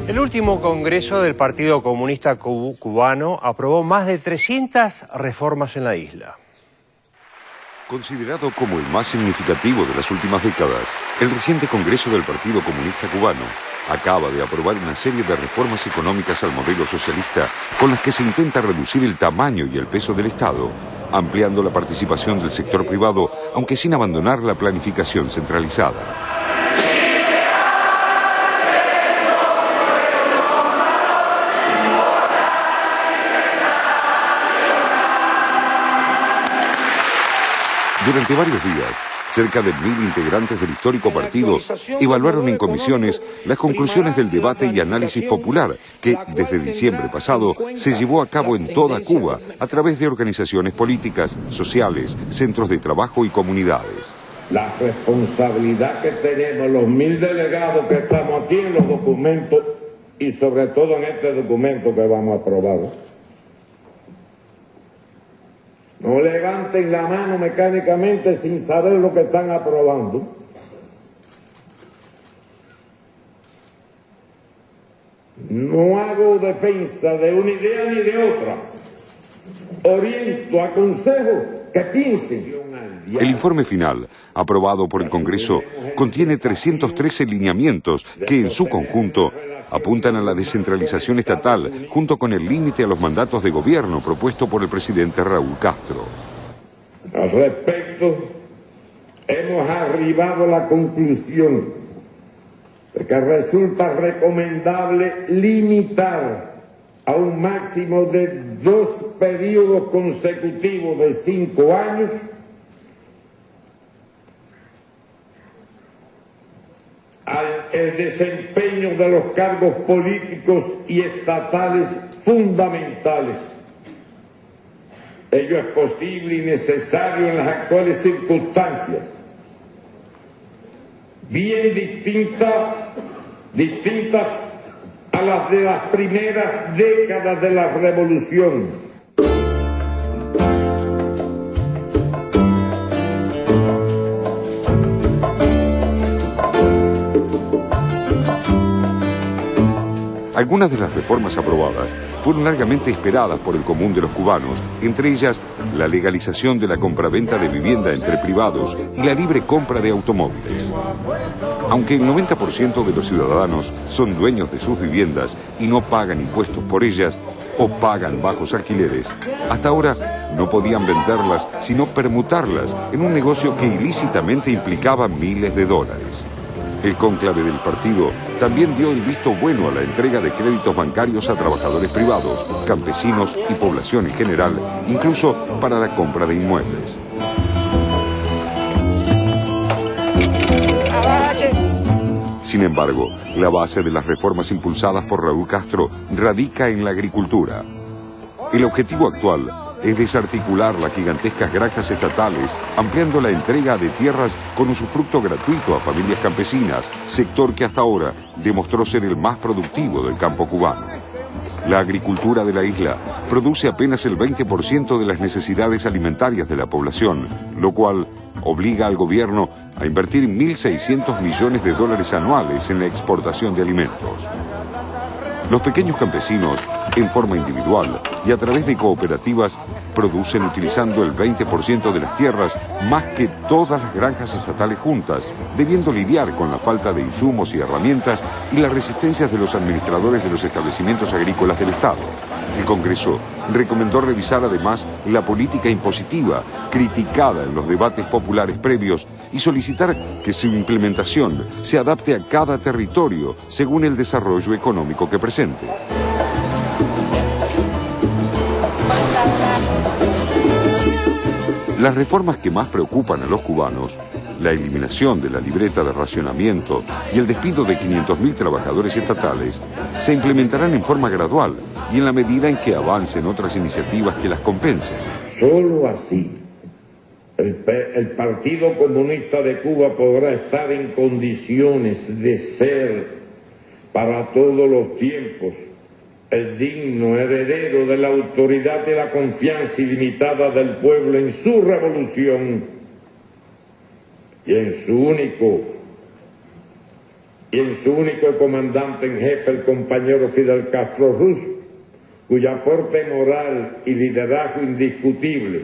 El último congreso del Partido Comunista Cubano aprobó más de 300 reformas en la isla. Considerado como el más significativo de las últimas décadas, el reciente Congreso del Partido Comunista Cubano acaba de aprobar una serie de reformas económicas al modelo socialista con las que se intenta reducir el tamaño y el peso del Estado, ampliando la participación del sector privado, aunque sin abandonar la planificación centralizada. Durante varios días, cerca de 1000 integrantes del histórico partido evaluaron en comisiones las conclusiones del debate y análisis popular que, desde diciembre pasado, se llevó a cabo en toda Cuba a través de organizaciones políticas, sociales, centros de trabajo y comunidades. La responsabilidad que tenemos los 1000 delegados que estamos aquí en los documentos y sobre todo en este documento que vamos a aprobar. No levanten la mano mecánicamente sin saber lo que están aprobando. No hago defensa de una idea ni de otra. Oriento, aconsejo que piensen. El informe final, aprobado por el Congreso, contiene 313 lineamientos que, en su conjunto, apuntan a la descentralización estatal, junto con el límite a los mandatos de gobierno propuesto por el presidente Raúl Castro. Al respecto, hemos arribado a la conclusión de que resulta recomendable limitar a un máximo de 2 periodos consecutivos de 5 años el desempeño de los cargos políticos y estatales fundamentales. Ello es posible y necesario en las actuales circunstancias, bien distintas a las de las primeras décadas de la revolución. Algunas de las reformas aprobadas fueron largamente esperadas por el común de los cubanos, entre ellas la legalización de la compraventa de vivienda entre privados y la libre compra de automóviles. Aunque el 90% de los ciudadanos son dueños de sus viviendas y no pagan impuestos por ellas o pagan bajos alquileres, hasta ahora no podían venderlas sino permutarlas en un negocio que ilícitamente implicaba miles de dólares. El cónclave del partido también dio el visto bueno a la entrega de créditos bancarios a trabajadores privados, campesinos y población en general, incluso para la compra de inmuebles. Sin embargo, la base de las reformas impulsadas por Raúl Castro radica en la agricultura. El objetivo actual es desarticular las gigantescas granjas estatales, ampliando la entrega de tierras con usufructo gratuito a familias campesinas, sector que hasta ahora demostró ser el más productivo del campo cubano. La agricultura de la isla produce apenas el 20% de las necesidades alimentarias de la población, lo cual obliga al gobierno a invertir 1.600 millones de dólares anuales en la exportación de alimentos. Los pequeños campesinos, en forma individual y a través de cooperativas, producen utilizando el 20% de las tierras más que todas las granjas estatales juntas, debiendo lidiar con la falta de insumos y herramientas y las resistencias de los administradores de los establecimientos agrícolas del Estado. El Congreso recomendó revisar además la política impositiva, criticada en los debates populares previos, y solicitar que su implementación se adapte a cada territorio según el desarrollo económico que presente. Las reformas que más preocupan a los cubanos, la eliminación de la libreta de racionamiento y el despido de 500.000 trabajadores estatales, se implementarán en forma gradual y en la medida en que avancen otras iniciativas que las compensen. Solo así el Partido Comunista de Cuba podrá estar en condiciones de ser para todos los tiempos el digno heredero de la autoridad y la confianza ilimitada del pueblo en su revolución y en su único y en su único comandante en jefe, el compañero Fidel Castro Ruz, cuyo aporte moral y liderazgo indiscutible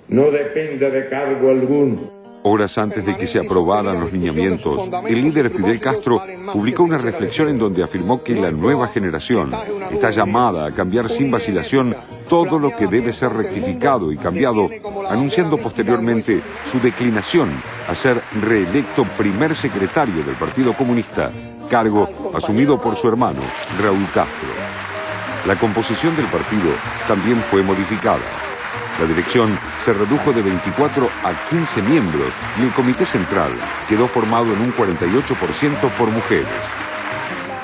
no depende de cargo alguno. Horas antes de que se aprobaran los lineamientos, el líder Fidel Castro publicó una reflexión en donde afirmó que la nueva generación está llamada a cambiar sin vacilación todo lo que debe ser rectificado y cambiado, anunciando posteriormente su declinación a ser reelecto primer secretario del Partido Comunista, cargo asumido por su hermano, Raúl Castro. La composición del partido también fue modificada. La dirección se redujo de 24 a 15 miembros y el comité central quedó formado en un 48% por mujeres.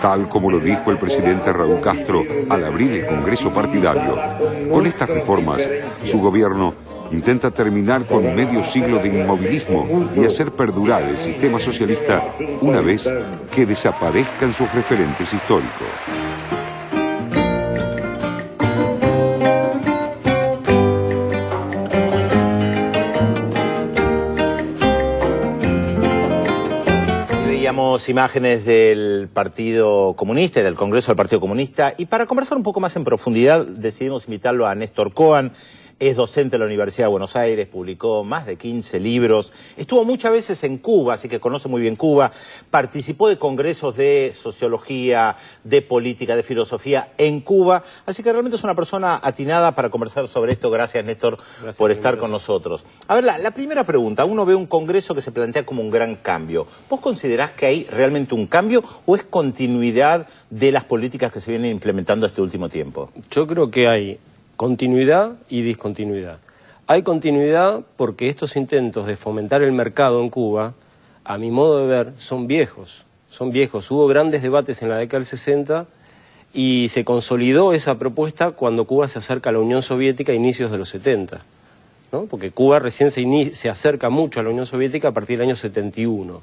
Tal como lo dijo el presidente Raúl Castro al abrir el Congreso partidario, con estas reformas, su gobierno intenta terminar con medio siglo de inmovilismo y hacer perdurar el sistema socialista una vez que desaparezcan sus referentes históricos. Veíamos imágenes del Partido Comunista, del Congreso del Partido Comunista, y para conversar un poco más en profundidad decidimos invitarlo a Néstor Cohen. Es docente de la Universidad de Buenos Aires, publicó más de 15 libros, estuvo muchas veces en Cuba, así que conoce muy bien Cuba, participó de congresos de sociología, de política, de filosofía en Cuba, así que realmente es una persona atinada para conversar sobre esto. Gracias, Néstor, por estar con nosotros. A ver, la primera pregunta, uno ve un congreso que se plantea como un gran cambio. ¿Vos considerás que hay realmente un cambio o es continuidad de las políticas que se vienen implementando este último tiempo? Yo creo que hay continuidad y discontinuidad. Hay continuidad porque estos intentos de fomentar el mercado en Cuba, a mi modo de ver, son viejos. Hubo grandes debates en la década del 60 y se consolidó esa propuesta cuando Cuba se acerca a la Unión Soviética a inicios de los 70, ¿no? Porque Cuba recién se acerca mucho a la Unión Soviética a partir del año 71.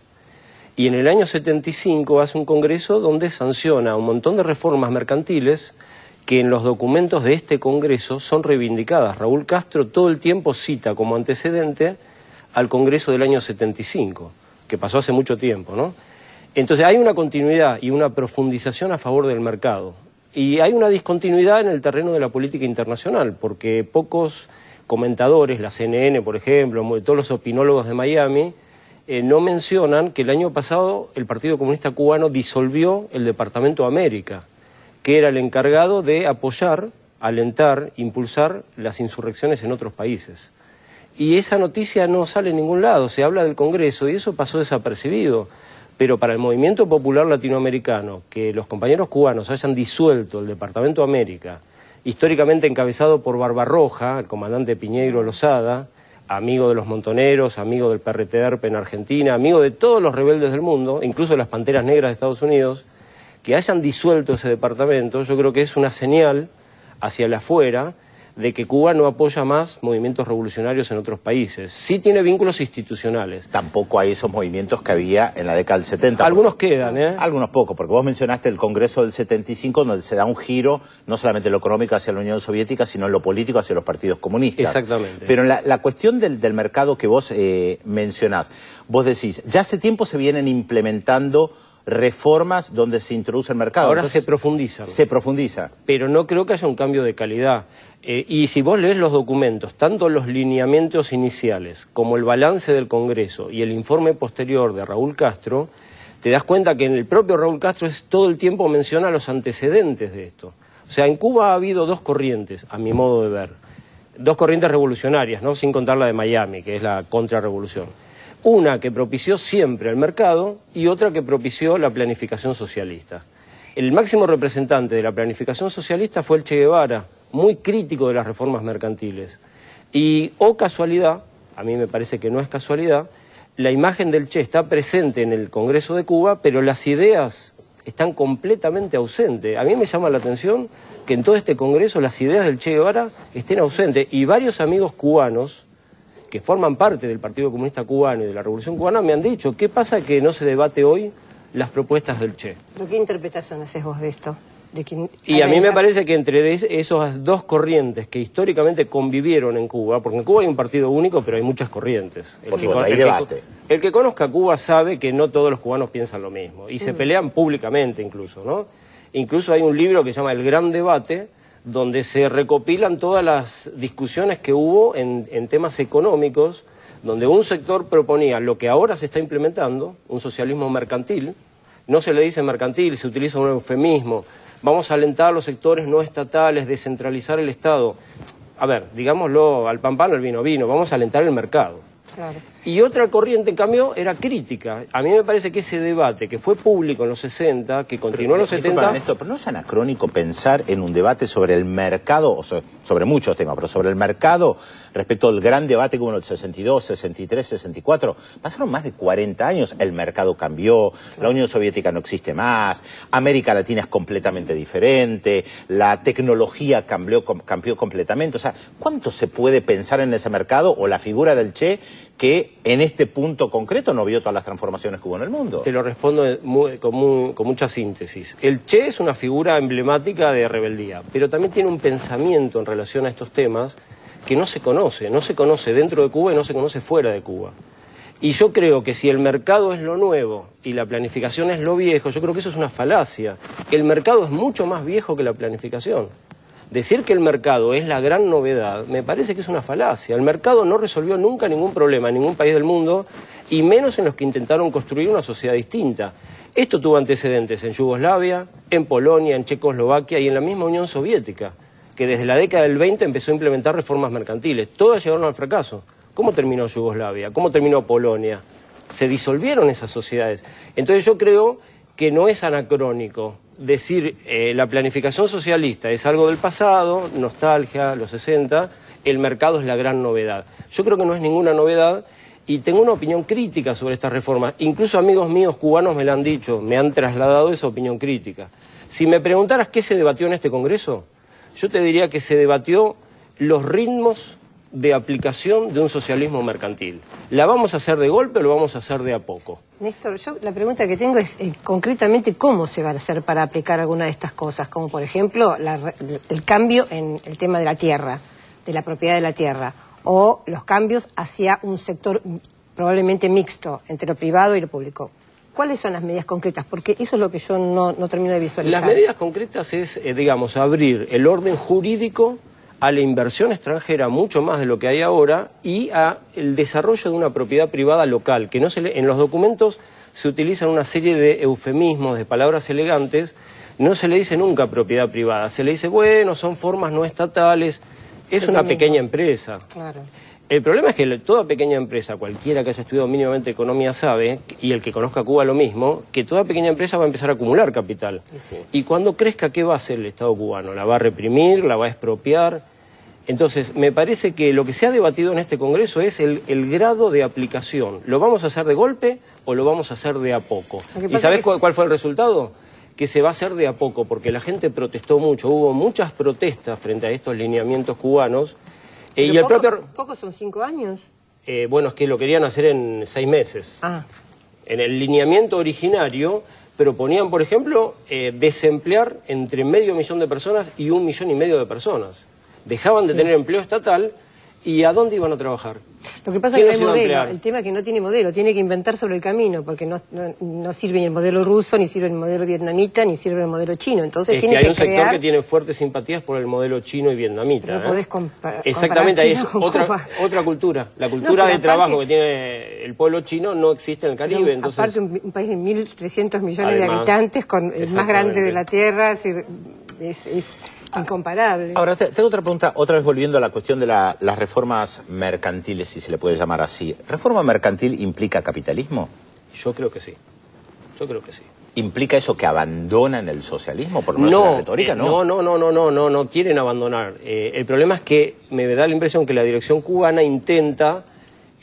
Y en el año 75 hace un congreso donde sanciona un montón de reformas mercantiles que en los documentos de este Congreso son reivindicadas. Raúl Castro todo el tiempo cita como antecedente al Congreso del año 75, que pasó hace mucho tiempo, ¿no? Entonces hay una continuidad y una profundización a favor del mercado. Y hay una discontinuidad en el terreno de la política internacional, porque pocos comentadores, la CNN, por ejemplo, todos los opinólogos de Miami, no mencionan que el año pasado el Partido Comunista Cubano disolvió el Departamento América, que era el encargado de apoyar, alentar, impulsar las insurrecciones en otros países. Y esa noticia no sale en ningún lado, se habla del Congreso y eso pasó desapercibido. Pero para el movimiento popular latinoamericano, que los compañeros cubanos hayan disuelto el Departamento América, históricamente encabezado por Barbarroja, el comandante Piñeiro Lozada, amigo de los montoneros, amigo del PRTERP en Argentina, amigo de todos los rebeldes del mundo, incluso de las Panteras Negras de Estados Unidos, que hayan disuelto ese departamento, yo creo que es una señal hacia el afuera de que Cuba no apoya más movimientos revolucionarios en otros países. Sí tiene vínculos institucionales. Tampoco hay esos movimientos que había en la década del 70. Algunos quedan, ¿eh? Algunos pocos, porque vos mencionaste el Congreso del 75, donde se da un giro, no solamente en lo económico hacia la Unión Soviética, sino en lo político hacia los partidos comunistas. Exactamente. Pero en la cuestión del mercado que vos mencionás, vos decís, ya hace tiempo se vienen implementando reformas donde se introduce el mercado. Ahora entonces, se profundizan. Se profundiza. Pero no creo que haya un cambio de calidad. Y si vos lees los documentos, tanto los lineamientos iniciales como el balance del Congreso y el informe posterior de Raúl Castro, te das cuenta que en el propio Raúl Castro todo el tiempo menciona los antecedentes de esto. O sea, en Cuba ha habido dos corrientes, a mi modo de ver. Dos corrientes revolucionarias, ¿no? Sin contar la de Miami, que es la contrarrevolución. Una que propició siempre el mercado y otra que propició la planificación socialista. El máximo representante de la planificación socialista fue el Che Guevara, muy crítico de las reformas mercantiles. Y, oh casualidad, a mí me parece que no es casualidad, la imagen del Che está presente en el Congreso de Cuba, pero las ideas están completamente ausentes. A mí me llama la atención que en todo este Congreso las ideas del Che Guevara estén ausentes. Y varios amigos cubanos que forman parte del Partido Comunista Cubano y de la Revolución Cubana me han dicho, ¿qué pasa que no se debate hoy las propuestas del Che? ¿Qué interpretación haces vos de esto? Y a mí me parece que entre esas dos corrientes que históricamente convivieron en Cuba, porque en Cuba hay un partido único, pero hay muchas corrientes. Hay debate. El que conozca Cuba sabe que no todos los cubanos piensan lo mismo, y se pelean públicamente incluso, ¿no? Incluso hay un libro que se llama El Gran Debate, donde se recopilan todas las discusiones que hubo en temas económicos, donde un sector proponía lo que ahora se está implementando, un socialismo mercantil. No se le dice mercantil, se utiliza un eufemismo. Vamos a alentar los sectores no estatales, descentralizar el Estado. A ver, digámoslo, al pan pan, al vino vino, vamos a alentar el mercado. Claro. Y otra corriente, en cambio, era crítica. A mí me parece que ese debate, que fue público en los 60, que continuó en los 70... Néstor, pero no es anacrónico pensar en un debate sobre el mercado, o sobre muchos temas, pero sobre el mercado respecto al gran debate que hubo en el 62, 63, 64. Pasaron más de 40 años, el mercado cambió, la Unión Soviética no existe más, América Latina es completamente diferente, la tecnología cambió completamente. O sea, ¿cuánto se puede pensar en ese mercado o la figura del Che que en este punto concreto no vio todas las transformaciones que hubo en el mundo? Te lo respondo con mucha síntesis. El Che es una figura emblemática de rebeldía, pero también tiene un pensamiento en relación a estos temas que no se conoce dentro de Cuba y no se conoce fuera de Cuba. Y yo creo que si el mercado es lo nuevo y la planificación es lo viejo, yo creo que eso es una falacia. El mercado es mucho más viejo que la planificación. Decir que el mercado es la gran novedad me parece que es una falacia. El mercado no resolvió nunca ningún problema en ningún país del mundo, y menos en los que intentaron construir una sociedad distinta. Esto tuvo antecedentes en Yugoslavia, en Polonia, en Checoslovaquia y en la misma Unión Soviética, que desde la década del 20 empezó a implementar reformas mercantiles. Todas llegaron al fracaso. ¿Cómo terminó Yugoslavia? ¿Cómo terminó Polonia? Se disolvieron esas sociedades. Entonces yo creo que no es anacrónico decir la planificación socialista es algo del pasado, nostalgia, los 60, el mercado es la gran novedad. Yo creo que no es ninguna novedad y tengo una opinión crítica sobre estas reformas. Incluso amigos míos cubanos me lo han dicho, me han trasladado esa opinión crítica. Si me preguntaras qué se debatió en este Congreso, yo te diría que se debatió los ritmos de aplicación de un socialismo mercantil. ¿La vamos a hacer de golpe o lo vamos a hacer de a poco? Néstor, yo la pregunta que tengo es concretamente cómo se va a hacer para aplicar alguna de estas cosas, como por ejemplo el cambio en el tema de la tierra, de la propiedad de la tierra, o los cambios hacia un sector probablemente mixto entre lo privado y lo público. ¿Cuáles son las medidas concretas? Porque eso es lo que yo no termino de visualizar. Las medidas concretas es, digamos, abrir el orden jurídico a la inversión extranjera mucho más de lo que hay ahora y a el desarrollo de una propiedad privada local, que no en los documentos se utilizan una serie de eufemismos, de palabras elegantes, no se le dice nunca propiedad privada, se le dice, bueno, son formas no estatales, es una pequeña empresa. Claro. El problema es que toda pequeña empresa, cualquiera que haya estudiado mínimamente economía sabe, y el que conozca Cuba lo mismo, que toda pequeña empresa va a empezar a acumular capital. Sí. Y cuando crezca, ¿qué va a hacer el Estado cubano? ¿La va a reprimir? ¿La va a expropiar? Entonces, me parece que lo que se ha debatido en este Congreso es el grado de aplicación. ¿Lo vamos a hacer de golpe o lo vamos a hacer de a poco? ¿Y sabés cuál fue el resultado? Que se va a hacer de a poco, porque la gente protestó mucho. Hubo muchas protestas frente a estos lineamientos cubanos. Y el ¿Poco son 5 años? Bueno, es que lo querían hacer en 6 meses. Ah. En el lineamiento originario proponían, por ejemplo, desemplear entre 500.000 de personas y 1,5 millones de personas. Dejaban de tener empleo estatal, ¿y a dónde iban a trabajar? Lo que pasa es que no hay modelo, el tema es que no tiene modelo, tiene que inventar sobre el camino, porque no sirve ni el modelo ruso, ni sirve el modelo vietnamita, ni sirve el modelo chino, entonces tiene que crear... Hay un sector que tiene fuertes simpatías por el modelo chino y vietnamita. No podés comparar exactamente, China es con Cuba. otra cultura. La cultura de trabajo que tiene el pueblo chino no existe en el Caribe. Entonces... Aparte, un país de 1.300 millones de habitantes, con el más grande de la Tierra, es incomparable. Ahora, tengo otra pregunta, otra vez volviendo a la cuestión de las reformas mercantiles, si se le puede llamar así. ¿Reforma mercantil implica capitalismo? Yo creo que sí. Yo creo que sí. ¿Implica eso que abandonan el socialismo? Por lo menos en la retórica, ¿no? No quieren abandonar. El problema es que me da la impresión que la dirección cubana intenta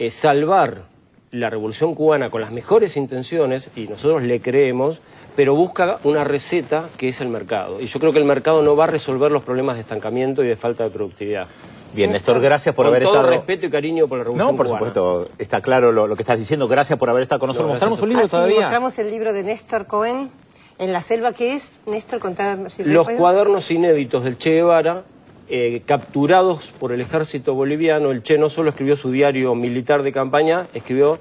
salvar la revolución cubana con las mejores intenciones, y nosotros le creemos, pero busca una receta que es el mercado. Y yo creo que el mercado no va a resolver los problemas de estancamiento y de falta de productividad. Bien, Néstor, gracias por haber estado... Con todo respeto y cariño por la revolución cubana. No, por supuesto, está claro lo que estás diciendo. Gracias por haber estado con nosotros. ¿Mostramos un libro todavía? Mostramos el libro de Néstor Cohen, En la selva, ¿qué es, Néstor? Contar, si Los recuerdo. cuadernos inéditos del Che Guevara, capturados por el ejército boliviano. El Che no solo escribió su diario militar de campaña, escribió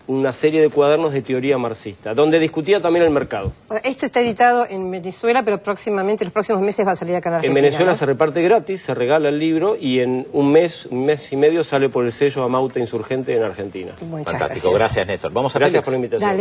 una serie de cuadernos de teoría marxista, donde discutía también el mercado. Bueno, esto está editado en Venezuela, pero próximamente, los próximos meses va a salir acá en Argentina. En Venezuela, ¿no? se reparte gratis, se regala el libro y en un mes y medio sale por el sello Amauta Insurgente en Argentina. Muchas Fantástico, gracias Néstor. Vamos a Gracias Félix. por la invitación. Dale.